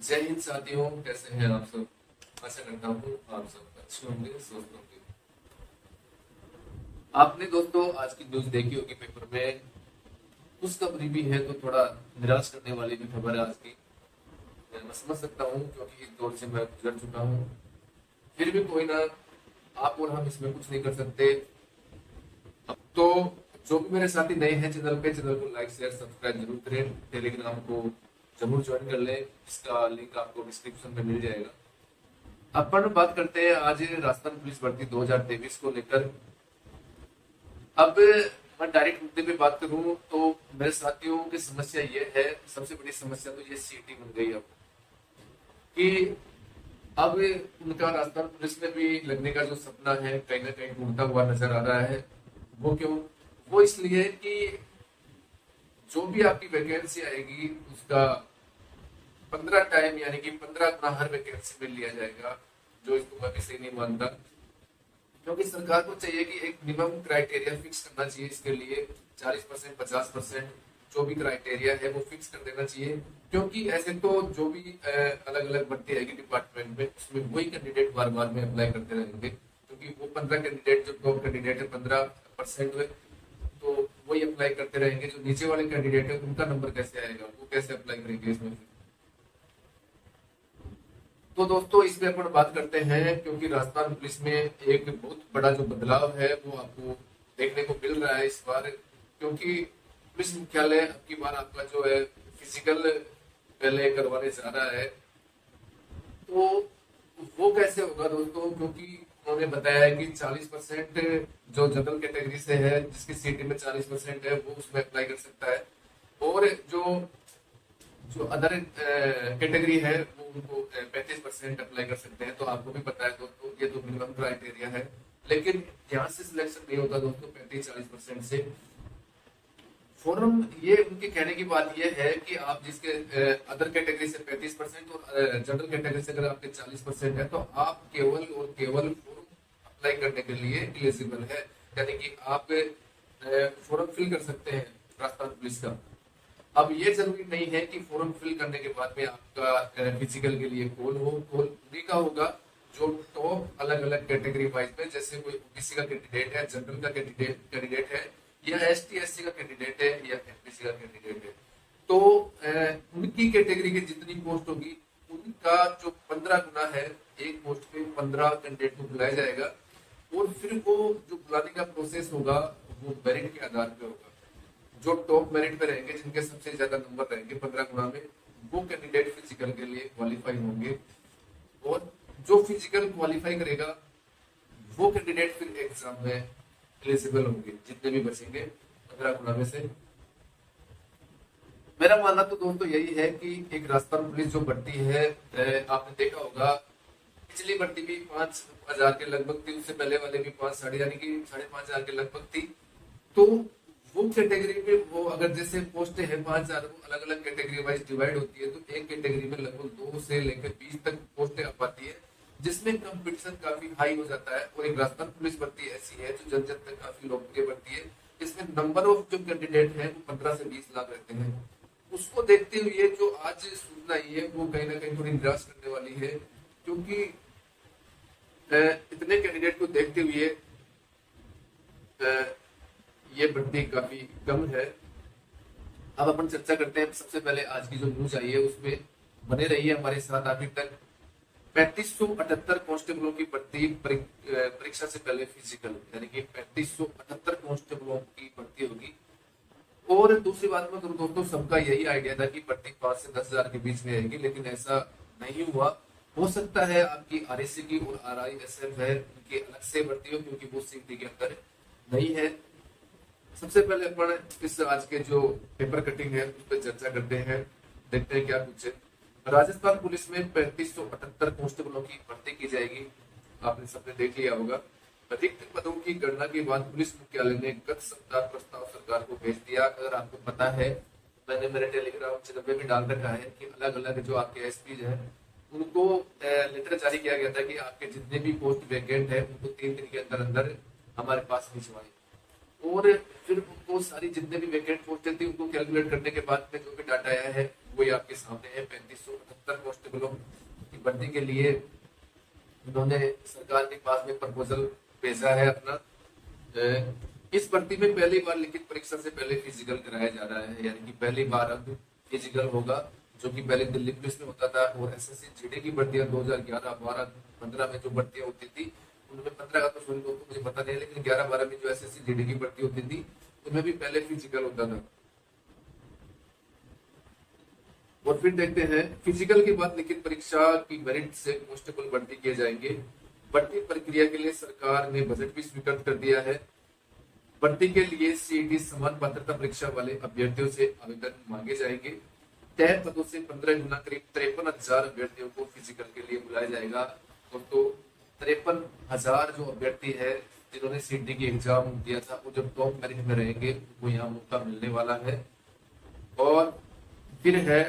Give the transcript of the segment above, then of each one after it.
जय हिंद साथियों, कैसे हैं आप सब। आशा करता हूँ आप सब अच्छे होंगे, स्वस्थ होंगे। आपने दोस्तों आज की न्यूज देखी होगी पेपर में। खुशखबरी भी है तो थोड़ा निराश करने वाली भी खबर है आज की। मैं समझ सकता हूँ क्योंकि इस दौर से मैं गुजर चुका हूँ। फिर भी कोई ना, आप और हम इसमें कुछ नहीं कर सकते। अब तो जो भी मेरे साथी नए हैं चैनल पे, चैनल को लाइक शेयर सब्सक्राइब जरूर करें। टेलीग्राम को जरूर ज्वाइन कर लें, इसका लिंक आपको डिस्क्रिप्शन में मिल जाएगा। अपन बात करते हैं आज राजस्थान पुलिस भर्ती 2023 को लेकर। अब मैं डायरेक्ट मुद्दे पे बात करूं तो मेरे साथियों की समस्या ये है, सबसे बड़ी समस्या तो ये सीटी बन गई अब कि अब उनका राजस्थान पुलिस में भी लगने का जो सपना है कहीं ना कहीं टूटता हुआ नजर आ रहा है। वो क्यों? वो इसलिए कि जो भी आपकी वैकेंसी आएगी उसका 15 टाइम यानी कि 15 गुना हर वैकेंसी में लिया जाएगा। जो इसको मैं भी सही नहीं मानता, क्योंकि सरकार को चाहिए कि एक मिनिमम क्राइटेरिया फिक्स करना चाहिए इसके लिए। 40%, 50% जो भी क्राइटेरिया है वो फिक्स कर देना चाहिए। क्योंकि ऐसे तो जो भी अलग अलग भर्ती आएगी डिपार्टमेंट में, उसमें वही कैंडिडेट बार बार में अप्लाई करते रहेंगे, क्योंकि वो 15 कैंडिडेट, जो टॉप कैंडिडेट है 15% में, तो वही अप्लाई करते रहेंगे। जो नीचे वाले कैंडिडेट है उनका नंबर कैसे आएगा, वो कैसे अप्लाई करेंगे इसमें। तो दोस्तों इसमें अपन बात करते हैं, क्योंकि राजस्थान पुलिस में एक बहुत बड़ा जो बदलाव है वो आपको देखने को मिल रहा है इस बार। क्योंकि पुलिस मुख्यालय अब की बार आपका जो है फिजिकल पहले करवाने जा रहा है। तो वो कैसे होगा दोस्तों? क्योंकि उन्होंने बताया है कि 40% जो जनरल कैटेगरी से है, जिसकी सीटी में 40% है, वो उसमें अप्लाई कर सकता है। और जो जो अदर कैटेगरी है वो उनको 35% अप्लाई कर सकते हैं। तो आपको भी पता है दोस्तों, ये तो मिनिमम क्राइटेरिया है। लेकिन यहाँ से सिलेक्शन नहीं होता दोस्तों 35-40% से। फॉरम ये उनके कहने की बात ये है कि आप जिसके अदर कैटेगरी से 35% और जनरल कैटेगरी से अगर आपके 40% है, तो आप केवल और केवल फॉर्म अप्लाई करने के लिए एलिजिबल है। यानी कि आप फॉर्म फिल कर सकते हैं राजस्थान पुलिस का। अब ये जरूरी नहीं है कि फॉर्म फिल करने के बाद में आपका फिजिकल के लिए कॉल हो। कॉल उन्हीं का होगा जो टॉप अलग अलग कैटेगरी वाइज में, जैसे कोई ओबीसी का कैंडिडेट है, जनरल का कैंडिडेट है, या एसटी एससी का कैंडिडेट है, या एमपीसी का कैंडिडेट है। तो उनकी कैटेगरी की जितनी पोस्ट होगी उनका जो 15 गुना है, एक पोस्ट पे 15 कैंडिडेट को बुलाया जाएगा। और फिर वो जो बुलाने का प्रोसेस होगा वो मेरिट के आधार पे होगा। जो टॉप मेरिट पे रहेंगे, जिनके सबसे ज्यादा नंबर रहेंगे 15 गुना में, वो कैंडिडेट फिजिकल के लिए क्वालिफाई होंगे। और जो फिजिकल क्वालिफाई करेगा वो कैंडिडेट फिर एग्जाम में एलिजिबल होंगे, जितने भी बचेंगे 15 गुना में से। मेरा मानना तो दोस्तों यही है कि एक राजस्थान पुलिस जो भर्ती है, आपने देखा होगा पिछली भर्ती भी 5,000 के लगभग थी, उससे पहले वाले भी 5 यानी कि 5,500 के लगभग थी। तो वो कैटेगरी में वो अगर जैसे पोस्ट है 5,000, वो अलग अलग कैटेगरी वाइज डिवाइड होती है। तो एक कैटेगरी में लगभग 2 से लेकर 20 तक पोस्टें आ पाती है, जिसमें कंपटीशन काफी हाई हो जाता है। और एक राजस्थान पुलिस भर्ती ऐसी है जो जन जन तक काफी लोकप्रिय भर्ती है। इसमें नंबर ऑफ जो कैंडिडेट है वो 15 से 20 लाख रहते हैं। उसको देखते हुए जो आज सूचना आई है वो कहीं ना कहीं थोड़ी निराश करने वाली है। क्योंकि इतने कैंडिडेट को देखते हुए ये भर्ती काफी कम है। अब अपन चर्चा करते हैं। सबसे पहले आज की जो न्यूज आई है उसमें बने रहिए हमारे साथ आखिर तक। 3578 कांस्टेबलों की भर्ती परीक्षा से पहले फिजिकल, यानी कि 3578 कांस्टेबलों की भर्ती होगी। और दूसरी बात में करूँ दोस्तों, सबका यही आइडिया था कि भर्ती 5 से 10,000 के बीच में आएगी, लेकिन ऐसा नहीं हुआ। हो सकता है आपकी आरएससी की और आरआईएसएफ है उनकी अलग से भर्ती हो, क्योंकि वो सीटी के अंदर नहीं है। सबसे पहले अपन इस आज के जो पेपर कटिंग है उस पर चर्चा करते हैं, देखते हैं क्या कुछ है। राजस्थान पुलिस में 3578 कांस्टेबलों की भर्ती की जाएगी। आपने सबने देख लिया होगा। रिक्त पदों की गणना के बाद पुलिस मुख्यालय ने गत सप्ताह प्रस्ताव सरकार को भेज दिया। अगर आपको पता है, मैंने मेरे टेलीग्राम चैनल पे भी डाल रखा है कि अलग अलग जो आपके एसपी हैं उनको लेटर जारी किया गया था कि आपके जितने भी पोस्ट वैकेंट है उनको 3 दिन के अंदर अंदर हमारे पास भिजवाएं। और फिर उनको सारी जितने भी वैकेंट पोस्टें थी उनको कैलकुलेट करने के बाद में जो भी डाटा आया है वो आपके सामने है। 3578 कांस्टेबलों की भर्ती के लिए उन्होंने सरकार के पास में प्रपोजल भेजा है अपना। इस भर्ती में पहली बार लिखित परीक्षा से पहले फिजिकल कराया जा रहा है, यानी कि पहली बार अब फिजिकल होगा, जो कि पहले दिल्ली पुलिस में होता था। और एसएससी जीडी की भर्तियां 2011, 12, 15 में जो भर्तियां होती थी उनमें 15 का तो सॉरी दोस्तों मुझे पता नहीं है, लेकिन 11, 12 में जो एसएससी जीडी की भर्ती होती थी उनमें भी पहले फिजिकल होता था। और फिर देखते हैं फिजिकल के बाद लिखित परीक्षा की मेरिट से कांस्टेबल भर्ती किए जाएंगे। भर्ती प्रक्रिया के लिए सरकार ने बजट भी स्वीकृत कर दिया है। भर्ती के लिए सीईटी समान पात्रता परीक्षा वाले अभ्यर्थियों से आवेदन मांगे जाएंगे। तय पदों से 15 गुना करीब 53,000 अभ्यर्थियों को फिजिकल के लिए बुलाया जाएगा। तो 53,000 जो अभ्यर्थी है जिन्होंने सीईटी की एग्जाम दिया था, वो जब टॉप मेरिट में रहेंगे वो यहाँ मौका मिलने वाला है। और फिर है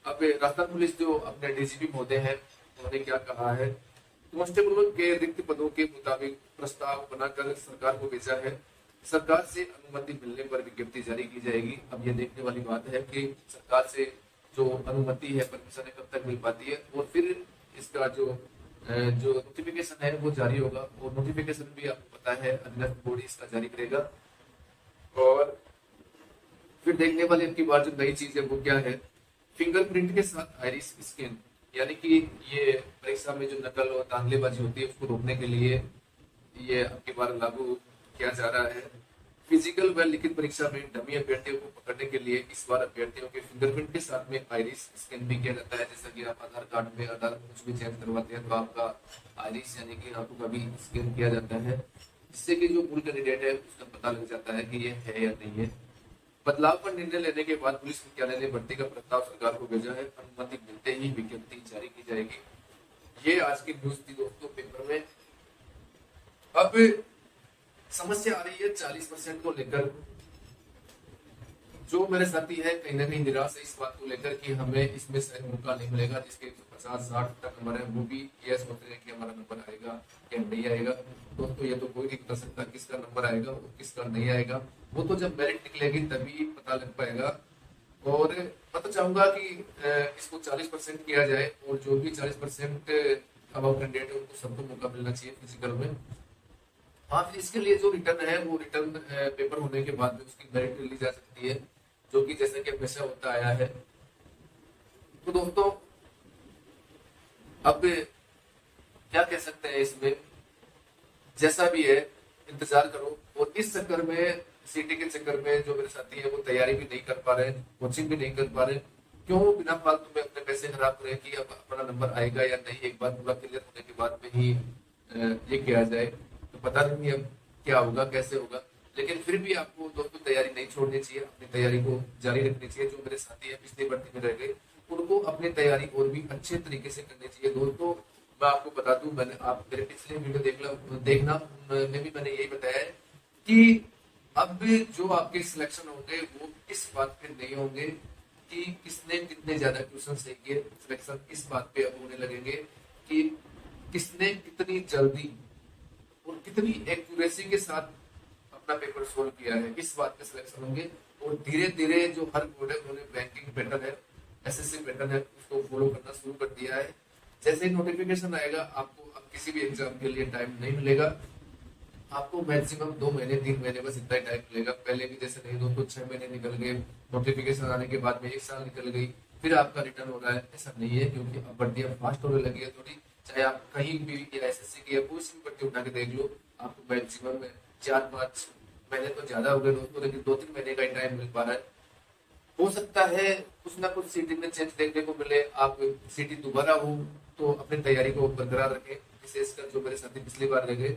अब राजस्थान पुलिस जो अपने डीजीपी महोदय हैं उन्होंने क्या कहा है, कांस्टेबलों के रिक्त पदों के मुताबिक प्रस्ताव बनाकर सरकार को भेजा है। सरकार से अनुमति मिलने पर विज्ञप्ति जारी की जाएगी। अब ये देखने वाली बात है कि सरकार से जो अनुमति है, परमिशन है, कब तक मिल पाती है। और फिर इसका जो नोटिफिकेशन है वो जारी होगा। और नोटिफिकेशन भी आपको पता है अधीनस्थ बॉडी इसका जारी करेगा। और फिर देखने वाली अब की बार जो नई चीज है वो क्या है, फिंगरप्रिंट के साथ आइरिस स्कैन, यानी कि ये परीक्षा में जो नकल और धांधलीबाजी होती है उसको रोकने के लिए ये अब की बार लागू किया जा रहा है। फिजिकल व लिखित परीक्षा में डमी अभ्यर्थियों को पकड़ने के लिए इस बार अभ्यर्थियों के फिंगरप्रिंट के साथ में आइरिस स्कैन भी किया जाता है। जैसा कि आप आधार कार्ड में आधार कुछ भी चेंज करवाते हैं तो आपका आइरिस यानी कि आंखों का भी स्कैन किया जाता है, जिससे कि जो मूल कैंडिडेट है उसका पता लग जाता है कि ये है या नहीं है। बदलाव पर निर्णय लेने के बाद पुलिस मुख्यालय ने भर्ती का प्रस्ताव सरकार को भेजा है। अनुमति मिलते ही विज्ञप्ति जारी की जाएगी। ये आज की न्यूज थी दोस्तों पेपर में। अब समस्या आ रही है 40% को लेकर। जो मेरे साथी है कहीं ना कहीं निराश है इस बात को लेकर कि हमें इसमें शायद मौका नहीं मिलेगा। जिसके 50-60 तक नंबर है वो भी ये सोच रहे हैं कि हमारा नंबर आएगा या नहीं आएगा। दोस्तों ये तो कोई नहीं बता सकता किसका नंबर आएगा और किसका नहीं आएगा। वो तो जब मेरिट निकलेगी तभी पता लग पाएगा। और मैं तो चाहूंगा कि इसको 40% किया जाए और जो भी 40% अबव कैंडिडेट है उनको सबको मौका मिलना चाहिए फिजिकल में। हाँ, फिर इसके लिए जो रिटर्न है वो रिटर्न पेपर होने के बाद में उसकी मेरिट ली जा सकती है, जो कि जैसे कि हमेशा होता आया है। तो दोस्तों अब क्या कह सकते हैं इसमें, जैसा भी है इंतजार करो। और इस चक्कर में सीटी के चक्कर में जो मेरे साथी है वो तैयारी भी नहीं कर पा रहे, कोचिंग भी नहीं कर पा रहे। क्यों बिना फालतू में अपने पैसे खराब करें कि अब अपना नंबर आएगा या नहीं, एक बार पूरा क्लियर होने के बाद में ही ये किया जाए। तो पता नहीं अब क्या होगा, कैसे होगा, लेकिन फिर भी आपको दोस्तों तैयारी नहीं छोड़नी चाहिए, अपनी तैयारी को जारी रखनी चाहिए। जो मेरे साथी है पिछली भर्ती में रह गए उनको अपनी तैयारी और भी अच्छे तरीके से करनी चाहिए। दोस्तों मैं आपको बता दूं, मैंने आप मेरे पिछले वीडियो देखना में भी मैंने यही बताया है कि अब जो आपके सिलेक्शन होंगे वो इस बात पे नहीं होंगे कि किसने कितने ज्यादा क्वेश्चन सही किए। सिलेक्शन इस बात पे अब होने लगेंगे कि किसने कितनी जल्दी और कितनी एक्यूरेसी के साथ अपना पेपर सोल्व किया है, इस बात पे सिलेक्शन होंगे। और धीरे धीरे जो हर बोर्ड है उन्होंने बैंकिंग पैटर्न है, एसएससी पैटर्न है, उसको फॉलो करना शुरू कर दिया है। जैसे ही नोटिफिकेशन आएगा आपको अब किसी भी एग्जाम के लिए टाइम नहीं मिलेगा, आपको मैक्सिमम 2 महीने 3 महीने बस इतना ही टाइम मिलेगा। पहले भी जैसे नहीं दोस्तों 6 महीने निकल गए, नोटिफिकेशन आने के बाद में 1 साल निकल गई, फिर आपका रिटर्न हो रहा है। ऐसा नहीं है, क्योंकि अब भर्तियां फास्ट होने लगी है थोड़ी। चाहे आप कहीं भी एसएससी की या कोई सी भी भर्ती उठा के देख लो, आपको मैक्सिमम 4-5 महीने तो ज्यादा हो गए दोस्तों, लेकिन 2-3 महीने का ही टाइम मिल पा रहा है। हो सकता है कुछ ना कुछ सीटी में चेंज देखने को मिले, आप सीटी दोबारा हो तो अपनी तैयारी को बरकरार रखें। विशेषकर जो मेरे साथी पिछली बार रह गए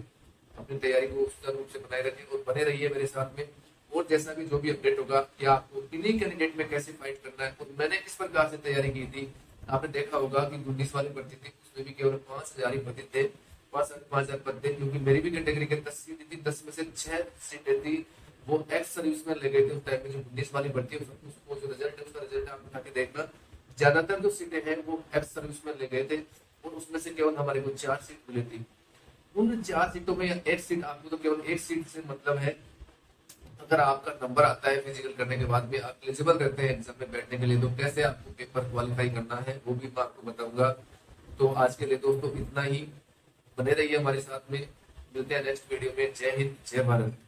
अपनी तैयारी को सुचारू रूप से बनाए रखें और बने रहिए मेरे साथ में। और जैसा भी जो भी अपडेट होगा या आपको इन्हीं कैंडिडेट में कैसे फाइट करना है, और मैंने किस प्रकार से तैयारी की थी आपने देखा होगा कि 19 वाली भर्ती थी उसमें भी केवल 5,000 ही भर्ती थे, 5,000 पद थे। क्योंकि मेरी भी कैटेगरी के 10 सीटें थी, 10 में से 6 सीटें थी वो एक्स सर्विस में ले गए थे उस टाइम में। जो 19 वाली भर्ती है उसको जो रिजल्ट है उसका रिजल्ट आप उठा के देखना, ज्यादातर जो सीटें हैं वो एक्स सर्विस में ले गए थे और उसमें से केवल हमारे को 4 सीट मिली थी। उन 4 सीटों में या 1 सीट, आपको तो केवल 1 सीट से मतलब है, अगर आपका नंबर आता है फिजिकल करने के बाद भी आप एलिजिबल रहते हैं एग्जाम में बैठने के लिए, तो कैसे आपको पेपर क्वालिफाई करना है वो भी मैं आपको बताऊंगा। तो आज के लिए दोस्तों इतना ही, बने रहिए हमारे साथ में, मिलते हैं नेक्स्ट वीडियो में। जय हिंद, जय भारत।